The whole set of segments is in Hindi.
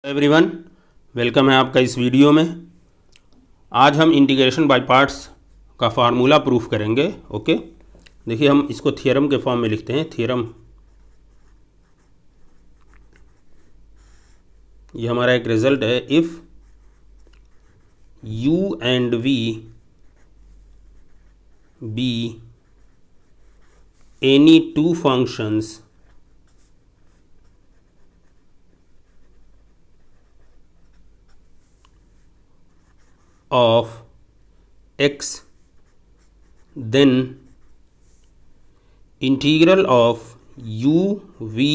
एवरीवन, वेलकम है आपका इस वीडियो में। आज हम इंटीग्रेशन बाय पार्ट्स का फार्मूला प्रूफ करेंगे। ओके, देखिए हम इसको थ्योरम के फॉर्म में लिखते हैं। थ्योरम, ये हमारा एक रिजल्ट है। If u and v be any two functions of x, then integral of u v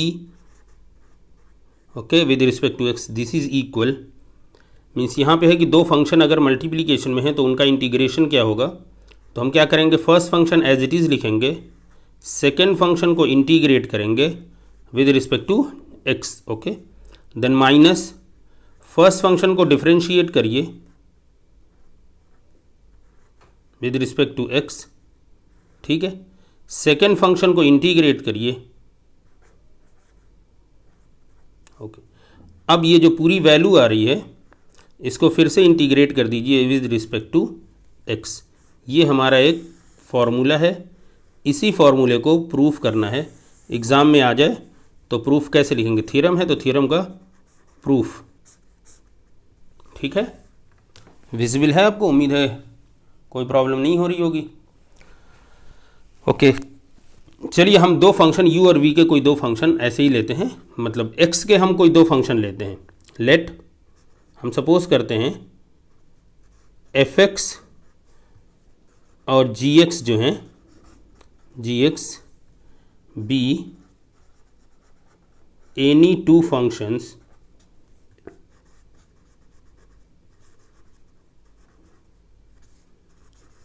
okay with respect to x this is equal. Means यहाँ पे है कि दो फंक्शन अगर मल्टीप्लिकेशन में है तो उनका इंटीग्रेशन क्या होगा। तो हम क्या करेंगे, first function as it is लिखेंगे, सेकेंड फंक्शन को इंटीग्रेट करेंगे with respect to x। Okay, then minus first function को डिफ्रेंशिएट करिए विद रिस्पेक्ट टू x। ठीक है, सेकेंड फंक्शन को इंटीग्रेट करिए। ओके, अब ये जो पूरी वैल्यू आ रही है इसको फिर से इंटीग्रेट कर दीजिए विद रिस्पेक्ट टू x। ये हमारा एक फॉर्मूला है। इसी फॉर्मूले को प्रूफ करना है, एग्ज़ाम में आ जाए तो प्रूफ कैसे लिखेंगे। थ्योरम है तो थ्योरम का प्रूफ। ठीक है, विजिबल है आपको, उम्मीद है कोई प्रॉब्लम नहीं हो रही होगी। ओके, चलिए हम दो फंक्शन u और v के कोई दो फंक्शन ऐसे ही लेते हैं, मतलब x के हम कोई दो फंक्शन लेते हैं। लेट हम सपोज करते हैं fx और gx जो हैं, gx be any two functions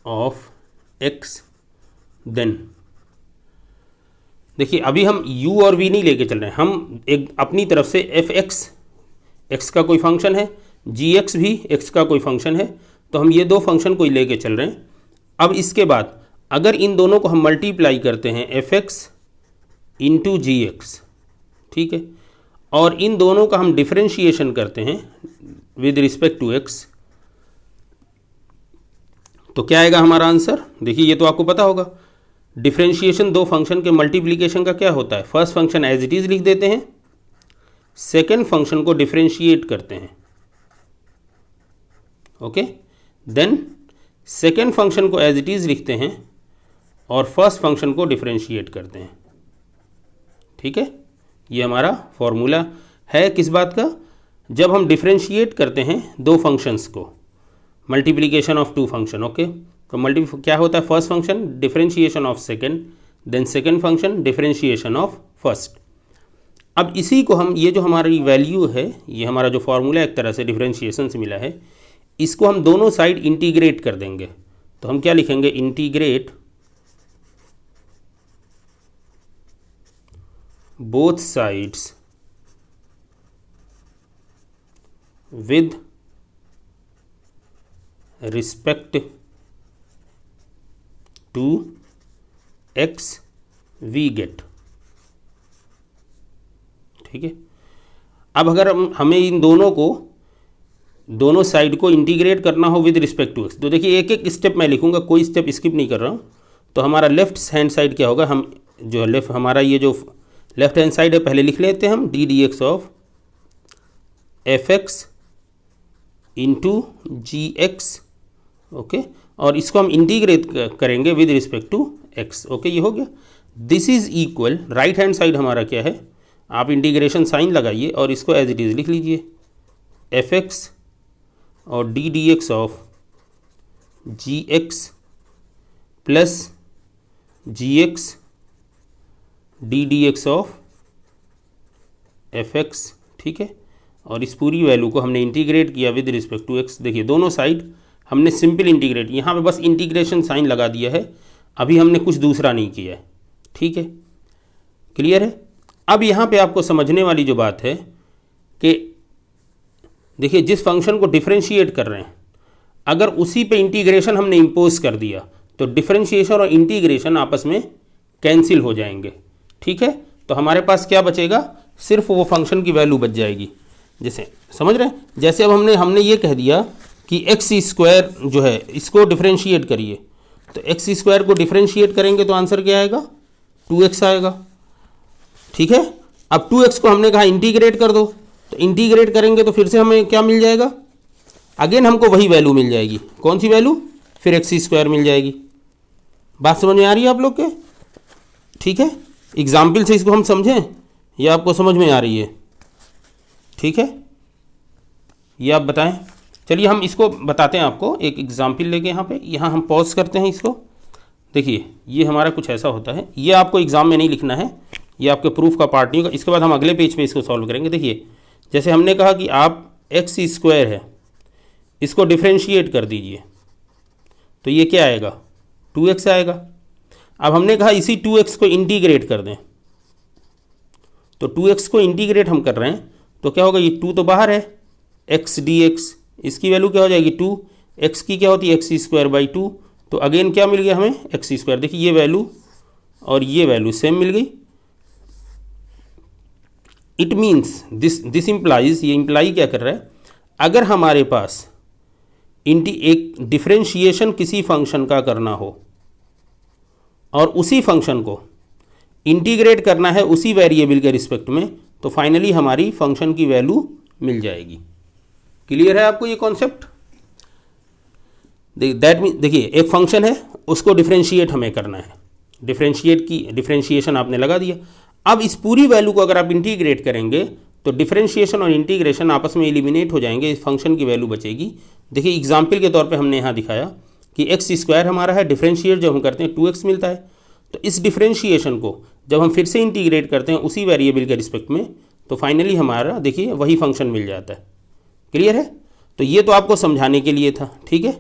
of x, then देखिए अभी हम u और v नहीं लेके चल रहे हैं, हम एक अपनी तरफ से fx x का कोई फंक्शन है, gx भी x का कोई फंक्शन है, तो हम ये दो फंक्शन को ही लेके चल रहे हैं। अब इसके बाद अगर इन दोनों को हम मल्टीप्लाई करते हैं fx इंटू gx, ठीक है, और इन दोनों का हम डिफ्रेंशिएशन करते हैं विद रिस्पेक्ट टू x, तो क्या आएगा हमारा आंसर। देखिए ये तो आपको पता होगा, डिफ्रेंशिएशन दो फंक्शन के मल्टीप्लिकेशन का क्या होता है, first function as it is लिख देते हैं, सेकेंड फंक्शन को डिफ्रेंशिएट करते हैं। ओके, देन सेकेंड फंक्शन को एज इट इज़ लिखते हैं और फर्स्ट फंक्शन को डिफ्रेंशिएट करते हैं। ठीक है, ये हमारा फॉर्मूला है किस बात का, जब हम डिफ्रेंशिएट करते हैं दो फंक्शंस को, multiplication of two function. Okay, तो क्या होता है, first function differentiation of second, then second function differentiation of first. अब इसी को हम, ये जो हमारी वैल्यू है, ये हमारा जो फॉर्मूला एक तरह से डिफरेंशिएशन से मिला है, इसको हम दोनों साइड इंटीग्रेट कर देंगे। तो हम क्या लिखेंगे, integrate both sides with respect to x we get. ठीक है, अब अगर हमें इन दोनों को, दोनों साइड को इंटीग्रेट करना हो विद रिस्पेक्ट टू x, तो देखिए एक एक स्टेप मैं लिखूंगा, कोई स्टेप स्किप नहीं कर रहा हूँ। तो हमारा लेफ्ट हैंड साइड क्या होगा, हम जो लेफ्ट, हमारा ये जो लेफ्ट हैंड साइड है पहले लिख लेते हैं हम, d d x of f x into g x. Okay, और इसको हम इंटीग्रेट करेंगे with respect to x। Okay, ये हो गया। This is equal, right hand side हमारा क्या है, आप इंटीग्रेशन साइन लगाइए और इसको एज इट इज़ लिख लीजिए, fx और d d x of g x plus g x d d x of fx। ठीक है, और इस पूरी वैल्यू को हमने इंटीग्रेट किया विद रिस्पेक्ट टू x। देखिए दोनों साइड हमने सिंपल इंटीग्रेट, यहाँ पे बस इंटीग्रेशन साइन लगा दिया है, अभी हमने कुछ दूसरा नहीं किया है। ठीक है, क्लियर है। अब यहाँ पे आपको समझने वाली जो बात है कि देखिए जिस फंक्शन को डिफरेंशिएट कर रहे हैं, अगर उसी पे इंटीग्रेशन हमने इम्पोज कर दिया तो डिफरेंशिएशन और इंटीग्रेशन आपस में कैंसिल हो जाएंगे। ठीक है, तो हमारे पास क्या बचेगा, सिर्फ वो फंक्शन की वैल्यू बच जाएगी। जैसे समझ रहे हैं, जैसे अब हमने ये कह दिया कि एक्स स्क्वायर जो है इसको डिफ्रेंशिएट करिए, तो एक्स स्क्वायर को डिफ्रेंशिएट करेंगे तो आंसर क्या आएगा, 2x आएगा। ठीक है, अब 2x को हमने कहा इंटीग्रेट कर दो, तो इंटीग्रेट करेंगे तो फिर से हमें क्या मिल जाएगा, अगेन हमको वही वैल्यू मिल जाएगी। कौन सी वैल्यू, फिर एक्स स्क्वायर मिल जाएगी। बात समझ में आ रही है आप लोग के? ठीक है, एग्जाम्पल से इसको हम समझें या आपको समझ में आ रही है? ठीक है, ये आप बताएं। चलिए हम इसको बताते हैं आपको एक एग्जाम्पल लेके। यहाँ हम पॉज करते हैं इसको। देखिए ये हमारा कुछ ऐसा होता है, ये आपको एग्ज़ाम में नहीं लिखना है, ये आपके प्रूफ का पार्ट नहीं होगा। इसके बाद हम अगले पेज पे इसको सॉल्व करेंगे। देखिए जैसे हमने कहा कि आप एक्स स्क्वायर है इसको डिफ्रेंशिएट कर दीजिए, तो ये क्या आएगा, 2x आएगा। अब हमने कहा इसी 2x को इंटीग्रेट कर दें, तो 2x को इंटीग्रेट हम कर रहे हैं तो क्या होगा, ये 2 तो बाहर है, x dx, इसकी वैल्यू क्या हो जाएगी 2, x की क्या होती है एक्स स्क्वायर बाई 2, तो अगेन क्या मिल गया हमें, एक्स स्क्वायर। देखिए ये वैल्यू और ये वैल्यू सेम मिल गई। इट मीन्स दिस इम्प्लाइज, ये इम्प्लाई क्या कर रहा है, अगर हमारे पास एक डिफ्रेंशिएशन किसी फंक्शन का करना हो और उसी फंक्शन को इंटीग्रेट करना है उसी वेरिएबल के रिस्पेक्ट में, तो फाइनली हमारी फंक्शन की वैल्यू मिल जाएगी। क्लियर है आपको ये कॉन्सेप्ट? दैट मीन देखिए एक फंक्शन है उसको डिफ्रेंशिएट हमें करना है, डिफ्रेंशिएशन आपने लगा दिया। अब इस पूरी वैल्यू को अगर आप इंटीग्रेट करेंगे तो डिफ्रेंशिएशन और इंटीग्रेशन आपस में एलिमिनेट हो जाएंगे, इस फंक्शन की वैल्यू बचेगी। देखिए एग्जाम्पल के तौर पे हमने यहाँ दिखाया कि एक्स स्क्वायर हमारा है, डिफ्रेंशिएट जब हम करते हैं 2x मिलता है, तो इस डिफ्रेंशिएशन को जब हम फिर से इंटीग्रेट करते हैं उसी वेरिएबल के रिस्पेक्ट में, तो फाइनली हमारा देखिए वही फंक्शन मिल जाता है। क्लियर है? तो ये तो आपको समझाने के लिए था। ठीक है,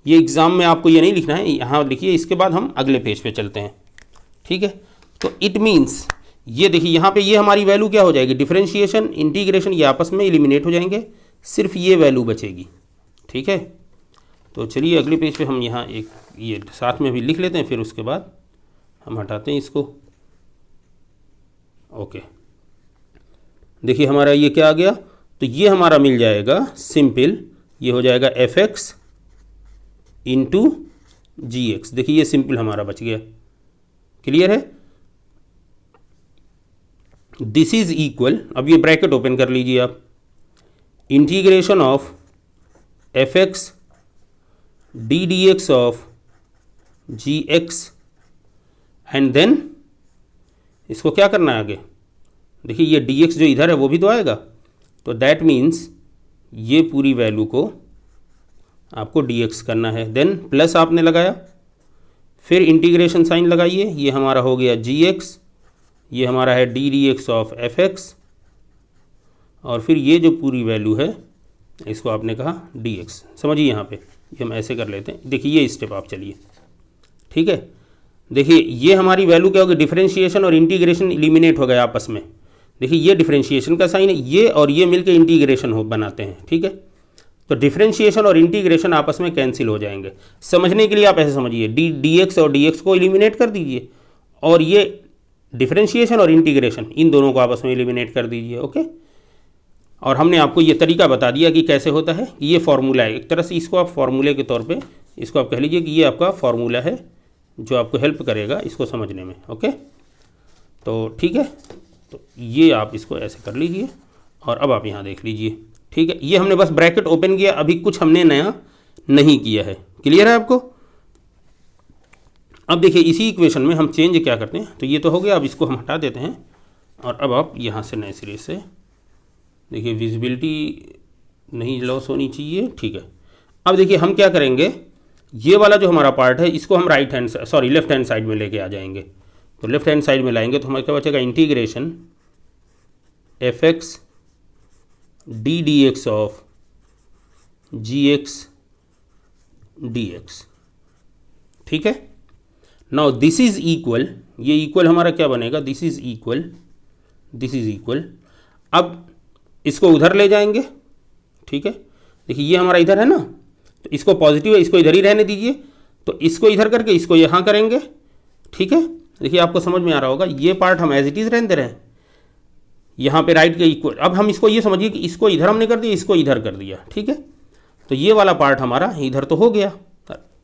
ये एग्ज़ाम में आपको ये नहीं लिखना है, यहाँ लिखिए। इसके बाद हम अगले पेज पे चलते हैं। ठीक है, तो इट मीन्स ये देखिए यहाँ पे ये हमारी वैल्यू क्या हो जाएगी, डिफरेंशिएशन इंटीग्रेशन ये आपस में एलिमिनेट हो जाएंगे, सिर्फ ये वैल्यू बचेगी। ठीक है, तो चलिए अगले पेज पे हम यहाँ एक ये साथ में भी लिख लेते हैं, फिर उसके बाद हम हटाते हैं इसको। ओके, देखिए हमारा ये क्या आ गया, तो ये हमारा मिल जाएगा सिंपल, ये हो जाएगा fx इंटू gx। देखिए ये सिंपल हमारा बच गया। क्लियर है? दिस इज इक्वल, अब ये ब्रैकेट ओपन कर लीजिए आप, integration of fx d d x of g x, and then इसको क्या करना है आगे, देखिए ये डी एक्स जो इधर है वो भी तो आएगा, तो दैट मीन्स ये पूरी वैल्यू को आपको डी एक्स करना है। देन प्लस आपने लगाया, फिर इंटीग्रेशन साइन लगाइए, ये हमारा हो गया जी एक्स, ये हमारा है d d x of f x, और फिर ये जो पूरी वैल्यू है इसको आपने कहा डी एक्स। समझिए यहाँ पे ये हम ऐसे कर लेते हैं। देखिए ये स्टेप आप चलिए। ठीक है, देखिए ये हमारी वैल्यू क्या होगी, डिफरेंशिएशन और इंटीग्रेशन एलिमिनेट हो गया आपस में। देखिए ये डिफरेंशिएशन का साइन है, ये और ये मिलकर इंटीग्रेशन हो बनाते हैं। ठीक है, तो डिफरेंशिएशन और इंटीग्रेशन आपस में कैंसिल हो जाएंगे। समझने के लिए आप ऐसे समझिए, डी एक्स और डी एक्स को एलिमिनेट कर दीजिए, और ये डिफरेंशिएशन और इंटीग्रेशन इन दोनों को आपस में एलिमिनेट कर दीजिए। ओके, और हमने आपको ये तरीका बता दिया कि कैसे होता है। ये फार्मूला है, एक तरह से इसको आप फार्मूले के तौर पे इसको आप कह लीजिए कि ये आपका फार्मूला है जो आपको हेल्प करेगा इसको समझने में। ओके, तो ठीक है, तो ये आप इसको ऐसे कर लीजिए, और अब आप यहाँ देख लीजिए। ठीक है, ये हमने बस ब्रैकेट ओपन किया, अभी कुछ हमने नया नहीं किया है। क्लियर है आपको? अब देखिए इसी इक्वेशन में हम चेंज क्या करते हैं, तो ये तो हो गया, अब इसको हम हटा देते हैं, और अब आप यहाँ से नए सिरे से देखिए, विजिबिलिटी नहीं लॉस होनी चाहिए। ठीक है, अब देखिए हम क्या करेंगे, ये वाला जो हमारा पार्ट है इसको हम लेफ्ट हैंड साइड में लेके आ जाएंगे। तो लेफ्ट हैंड साइड में लाएंगे तो हमारे क्या बचेगा, integration f x d d x of g x d x. ठीक है, नाउ दिस इज इक्वल, ये इक्वल हमारा क्या बनेगा, दिस इज इक्वल। अब इसको उधर ले जाएंगे। ठीक है, देखिए ये हमारा इधर है ना, तो इसको पॉजिटिव है, इसको इधर ही रहने दीजिए, तो इसको इधर करके इसको यहाँ करेंगे। ठीक है, देखिए आपको समझ में आ रहा होगा, ये पार्ट हम एज इट इज़ रहने दे रहे हैं, यहाँ पे राइट के इक्वल। अब हम इसको ये समझिए कि इसको इधर हमने कर दिया, इसको इधर कर दिया, ठीक है। तो ये वाला पार्ट हमारा इधर तो हो गया,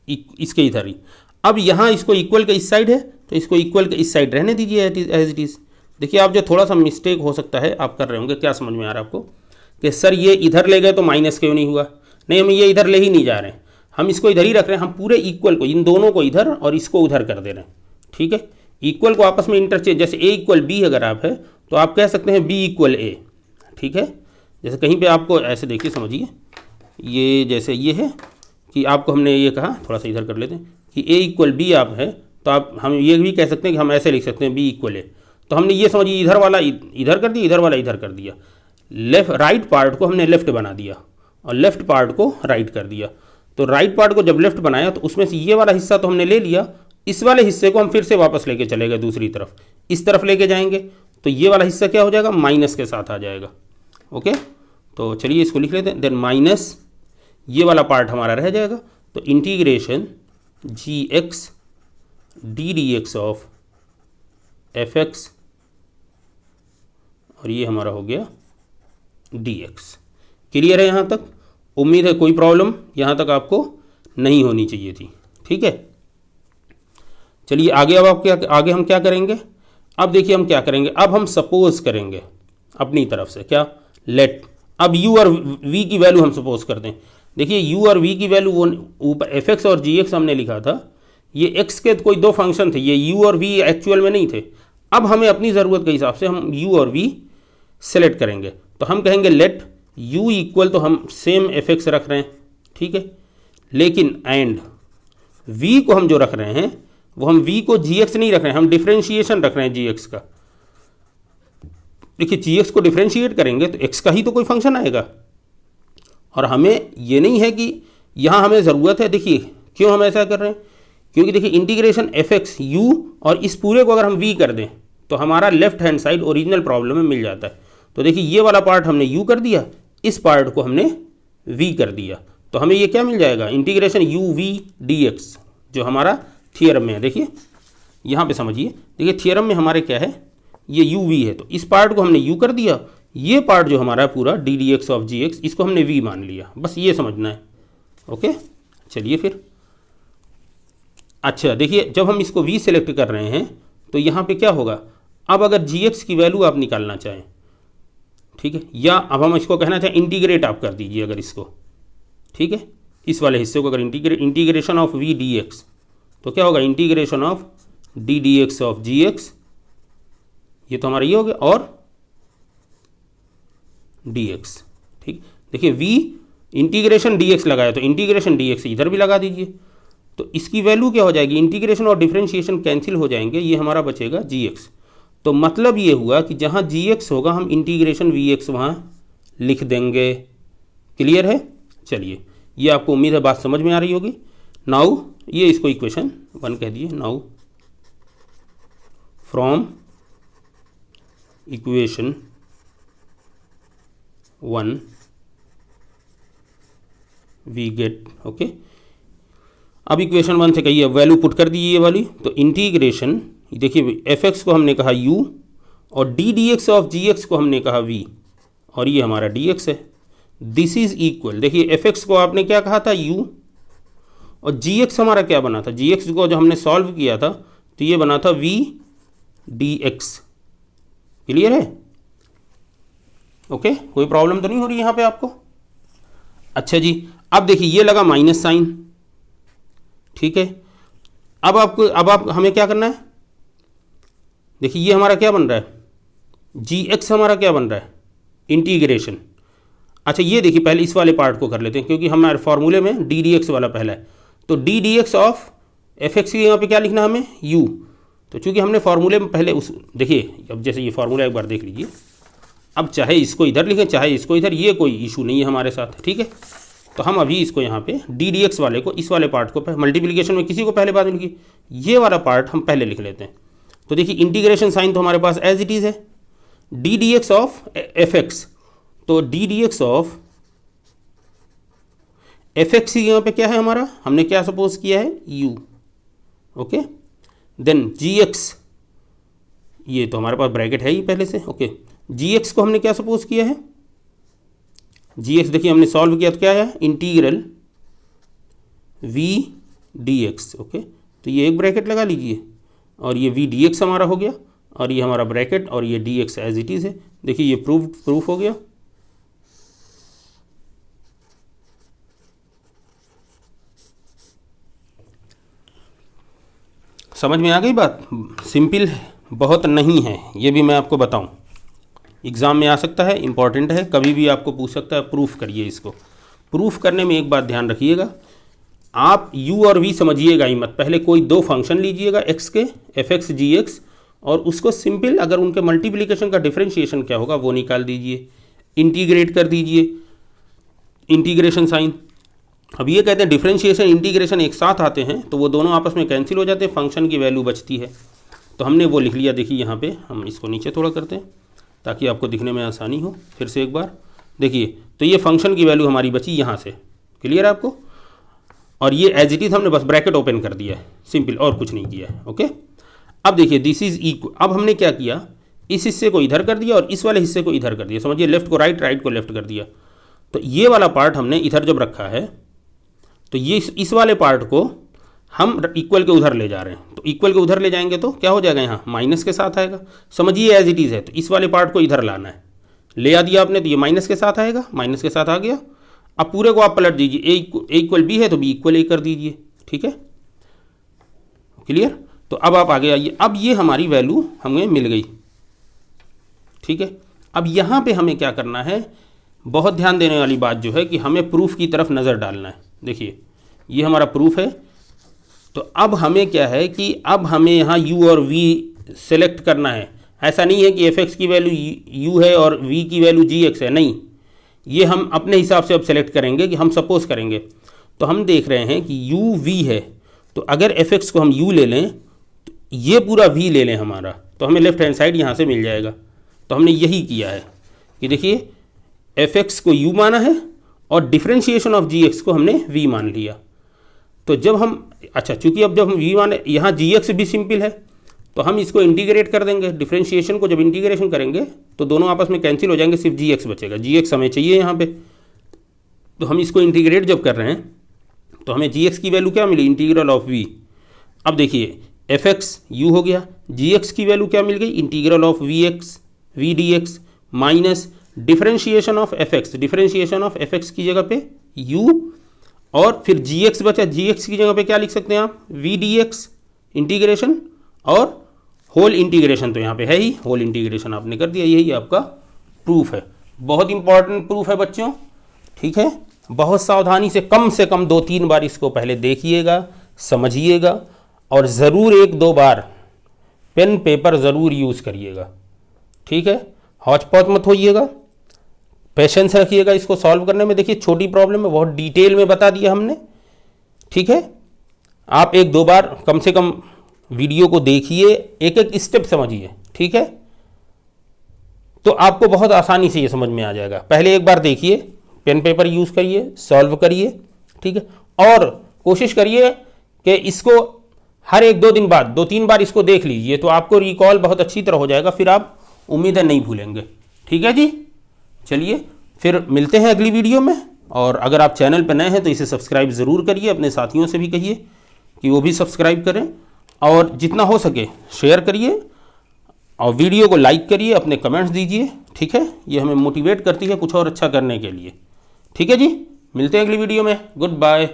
इसके इधर ही। अब यहाँ इसको इक्वल के इस साइड है, तो इसको इक्वल के इस साइड रहने दीजिए एज इट इज़। देखिए आप जो थोड़ा सा मिस्टेक हो सकता है आप कर रहे होंगे, क्या समझ में आ रहा है आपको कि सर ये इधर ले गए तो माइनस क्यों नहीं हुआ? नहीं, हम ये इधर ले ही नहीं जा रहे हैं, हम इसको इधर ही रख रहे हैं। हम पूरे इक्वल को, इन दोनों को इधर और इसको उधर कर दे रहे हैं, ठीक है। इक्वल को आपस में इंटरचेंज, जैसे ए इक्वल बी अगर आप है तो आप कह सकते हैं बी इक्वल ए, ठीक है। जैसे कहीं पे आपको ऐसे देखिए, समझिए ये जैसे ये है कि आपको हमने ये कहा, थोड़ा सा इधर कर लेते हैं कि ए इक्वल बी आप है, तो आप हम ये भी कह सकते हैं कि हम ऐसे लिख सकते हैं बी इक्वल ए। तो हमने ये समझिए इधर वाला इधर कर दिया, इधर वाला इधर कर दिया, राइट पार्ट को हमने लेफ्ट बना दिया और लेफ्ट पार्ट को राइट कर दिया। तो राइट पार्ट को जब लेफ्ट बनाया तो उसमें से ये वाला हिस्सा तो हमने ले लिया, इस वाले हिस्से को हम फिर से वापस लेके चले गए दूसरी तरफ, इस तरफ लेके जाएंगे तो ये वाला हिस्सा क्या हो जाएगा, माइनस के साथ आ जाएगा। ओके, तो चलिए इसको लिख लेते हैं, देन माइनस ये वाला पार्ट हमारा रह जाएगा। तो integration g x d d x of f x, और ये हमारा हो गया डी एक्स। क्लियर है यहाँ तक? उम्मीद है कोई प्रॉब्लम यहाँ तक आपको नहीं होनी चाहिए थी, ठीक है। चलिए आगे, अब आप क्या, आगे हम क्या करेंगे? अब देखिए हम क्या करेंगे, अब हम सपोज करेंगे अपनी तरफ से क्या, लेट, अब u और v की वैल्यू हम सपोज करते हैं। देखिए u और v की वैल्यू वो ऊपर एफ एक्स और जी एक्स हमने लिखा था, ये x के कोई दो फंक्शन थे, ये u और v एक्चुअल में नहीं थे। अब हमें अपनी ज़रूरत के हिसाब से हम u और v सेलेक्ट करेंगे, तो हम कहेंगे लेट u इक्वल, तो हम सेम एफ एक्स रख रहे हैं, ठीक है, लेकिन एंड v को हम जो रख रहे हैं वो हम v को gx नहीं रख रहे हैं, हम डिफ्रेंशिएशन रख रहे हैं gx का। देखिए gx को डिफ्रेंशिएट करेंगे तो x का ही तो कोई फंक्शन आएगा, और हमें ये नहीं है कि यहाँ हमें ज़रूरत है। देखिए क्यों हम ऐसा कर रहे हैं, क्योंकि देखिए इंटीग्रेशन एफ एक्स यू और इस पूरे को अगर हम v कर दें तो हमारा left hand side original problem में मिल जाता है। तो देखिए ये वाला पार्ट हमने u कर दिया, इस पार्ट को हमने v कर दिया, तो हमें ये क्या मिल जाएगा, integration u v d x, जो हमारा थियरम में है। देखिए यहाँ पे समझिए, देखिए थियरम में हमारे क्या है, ये यू वी है, तो इस पार्ट को हमने u कर दिया, ये पार्ट जो हमारा पूरा d d x of g x, इसको हमने v मान लिया, बस ये समझना है। ओके, चलिए फिर अच्छा देखिए, जब हम इसको v सेलेक्ट कर रहे हैं तो यहाँ पे क्या होगा, अब अगर gx की वैल्यू आप निकालना चाहें, ठीक है, या अब हम इसको कहना चाहें इंटीग्रेट आप कर दीजिए अगर इसको, ठीक है, इस वाले हिस्से को अगर इंटीग्रेशन ऑफ v dx, तो क्या होगा, integration of d d x of g x, ये तो हमारा ये हो गया, और dx, ठीक। देखिए v इंटीग्रेशन dx लगाया तो इंटीग्रेशन dx इधर भी लगा दीजिए, तो इसकी वैल्यू क्या हो जाएगी, इंटीग्रेशन और डिफरेंशिएशन कैंसिल हो जाएंगे, ये हमारा बचेगा gx। तो मतलब ये हुआ कि जहाँ gx होगा हम इंटीग्रेशन vx वहाँ लिख देंगे। क्लियर है? चलिए, ये आपको उम्मीद है बात समझ में आ रही होगी। नाउ ये इसको इक्वेशन 1 कह दिए। Now from equation 1 we get, okay, अब इक्वेशन 1 से कहिए वैल्यू पुट कर दीजिए ये वाली, तो इंटीग्रेशन, देखिए एफ एक्स को हमने कहा u और d d x of g x को हमने कहा v, और ये हमारा dx है। दिस इज इक्वल, देखिए एफ एक्स को आपने क्या कहा था, u, और gx हमारा क्या बना था, gx को जो हमने सॉल्व किया था तो ये बना था v dx। क्लियर है? ओके, कोई प्रॉब्लम तो नहीं हो रही यहाँ पे आपको? अच्छा जी, अब देखिए ये लगा माइनस साइन, ठीक है। अब हमें क्या करना है, देखिए ये हमारा क्या बन रहा है, gx हमारा क्या बन रहा है, इंटीग्रेशन। अच्छा ये देखिए पहले इस वाले पार्ट को कर लेते हैं, क्योंकि हमारे फॉर्मूले में डी डी एक्स वाला पहला है, तो d d x of f x की यहाँ पे क्या लिखना है हमें, u। तो चूंकि हमने फॉर्मूले में पहले उस, देखिए अब जैसे ये फॉर्मूला एक बार देख लीजिए, अब चाहे इसको इधर लिखें चाहे इसको इधर, ये कोई इशू नहीं है हमारे साथ, ठीक है। तो हम अभी इसको यहाँ पे डी डी एक्स वाले को, इस वाले पार्ट को, मल्टीप्लिकेशन में किसी को पहले बाद में लिखिए, ये वाला पार्ट हम पहले लिख लेते हैं। तो देखिए इंटीग्रेशन साइन तो हमारे पास एज इट इज़ है, d d x of f x, तो d d x of f x यहाँ पे क्या है हमारा, हमने क्या सपोज किया है, u, ओके, देन जी एक्स, ये तो हमारे पास ब्रैकेट है ही पहले से, ओके, जी एक्स को हमने क्या सपोज किया है, जी एक्स देखिए हमने सॉल्व किया तो क्या है, integral v d x. Okay, तो ये एक ब्रैकेट लगा लीजिए और ये वी डी एक्स हमारा हो गया और ये हमारा ब्रैकेट और ये d x as it is है। देखिए ये प्रूफ हो गया। समझ में आ गई बात? सिंपल बहुत नहीं है, ये भी मैं आपको बताऊं, एग्ज़ाम में आ सकता है, इंपॉर्टेंट है, कभी भी आपको पूछ सकता है। प्रूफ करिए इसको। प्रूफ करने में एक बात ध्यान रखिएगा, आप u और v समझिएगा ही मत। पहले कोई दो फंक्शन लीजिएगा x के, fx gx, और उसको सिंपल अगर उनके मल्टीप्लिकेशन का डिफरेंशिएशन क्या होगा वो निकाल दीजिए, इंटीग्रेट कर दीजिए, इंटीग्रेशन साइन। अब ये कहते हैं डिफरेंशिएशन इंटीग्रेशन एक साथ आते हैं तो वो दोनों आपस में कैंसिल हो जाते हैं, फंक्शन की वैल्यू बचती है। तो हमने वो लिख लिया। देखिए यहाँ पे हम इसको नीचे थोड़ा करते हैं ताकि आपको दिखने में आसानी हो। फिर से एक बार देखिए, तो ये फंक्शन की वैल्यू हमारी बची यहाँ से, क्लियर है आपको? और ये एज इट इज़ हमने बस ब्रैकेट ओपन कर दिया है, सिंपल, और कुछ नहीं किया है। ओके, अब देखिए दिस इज इक्वल। अब हमने क्या किया, इस हिस्से को इधर कर दिया और इस वाले हिस्से को इधर कर दिया। समझिए, लेफ्ट को राइट, राइट को लेफ्ट कर दिया। तो ये वाला पार्ट हमने इधर जब रखा है तो ये इस वाले पार्ट को हम इक्वल के उधर ले जा रहे हैं। तो इक्वल के उधर ले जाएंगे तो क्या हो जाएगा, यहाँ माइनस के साथ आएगा। समझिए एज इट इज़ है, तो इस वाले पार्ट को इधर लाना है, ले आ दिया आपने, तो ये माइनस के साथ आएगा, माइनस के साथ आ गया। अब पूरे को आप पलट दीजिए, ए इक्वल बी है तो बी इक्वल ए कर दीजिए, ठीक है, क्लियर? तो अब आप आगे आइए, अब ये हमारी वैल्यू हमें मिल गई, ठीक है। अब यहाँ पे हमें क्या करना है, बहुत ध्यान देने वाली बात जो है कि हमें प्रूफ की तरफ नज़र डालना है। देखिए ये हमारा प्रूफ है। तो अब हमें क्या है कि अब हमें यहाँ u और v सेलेक्ट करना है। ऐसा नहीं है कि fx की वैल्यू u है और v की वैल्यू gx है, नहीं, ये हम अपने हिसाब से अब सेलेक्ट करेंगे कि हम सपोज करेंगे। तो हम देख रहे हैं कि u v है, तो अगर fx को हम u ले लें तो ये पूरा v ले लें हमारा, तो हमें लेफ्ट हैंड साइड यहाँ से मिल जाएगा। तो हमने यही किया है कि देखिए fx को u माना है और डिफरेंशिएशन ऑफ gx को हमने v मान लिया। तो जब हम, अच्छा, चूंकि अब जब हम v माने, यहाँ gx भी सिंपल है तो हम इसको इंटीग्रेट कर देंगे। डिफरेंशिएशन को जब इंटीग्रेशन करेंगे तो दोनों आपस में कैंसिल हो जाएंगे, सिर्फ gx बचेगा। gx हमें चाहिए यहाँ पे, तो हम इसको इंटीग्रेट जब कर रहे हैं तो हमें gx की वैल्यू क्या मिली, इंटीग्रल ऑफ v। अब देखिए fx u हो गया, gx की वैल्यू क्या मिल गई, integral of v dx minus differentiation of fx, differentiation of fx की जगह पे u, और फिर gx बचा, gx की जगह पे क्या लिख सकते हैं आप, v dx इंटीग्रेशन, और होल इंटीग्रेशन तो यहाँ पे है ही, होल इंटीग्रेशन आपने कर दिया। यही आपका प्रूफ है। बहुत इंपॉर्टेंट प्रूफ है बच्चों, ठीक है। बहुत सावधानी से कम 2-3 बार इसको पहले देखिएगा, समझिएगा, और ज़रूर 1-2 बार पेन पेपर ज़रूर यूज़ करिएगा, ठीक है। हौच पौच मत होइएगा, पेशेंस रखिएगा इसको सॉल्व करने में। देखिए छोटी प्रॉब्लम है, बहुत डिटेल में बता दिया हमने, ठीक है। आप 1-2 बार कम से कम वीडियो को देखिए, एक एक स्टेप समझिए, ठीक है। तो आपको बहुत आसानी से ये समझ में आ जाएगा। पहले एक बार देखिए, पेन पेपर यूज़ करिए, सॉल्व करिए, ठीक है। और कोशिश करिए कि इसको हर 1-2 दिन बाद 2-3 बार इसको देख लीजिए, तो आपको रिकॉल बहुत अच्छी तरह हो जाएगा, फिर आप उम्मीद है नहीं भूलेंगे, ठीक है जी। चलिए फिर मिलते हैं अगली वीडियो में। और अगर आप चैनल पर नए हैं तो इसे सब्सक्राइब ज़रूर करिए, अपने साथियों से भी कहिए कि वो भी सब्सक्राइब करें, और जितना हो सके शेयर करिए, और वीडियो को लाइक करिए, अपने कमेंट्स दीजिए, ठीक है। ये हमें मोटिवेट करती है कुछ और अच्छा करने के लिए, ठीक है जी। मिलते हैं अगली वीडियो में, गुड बाय।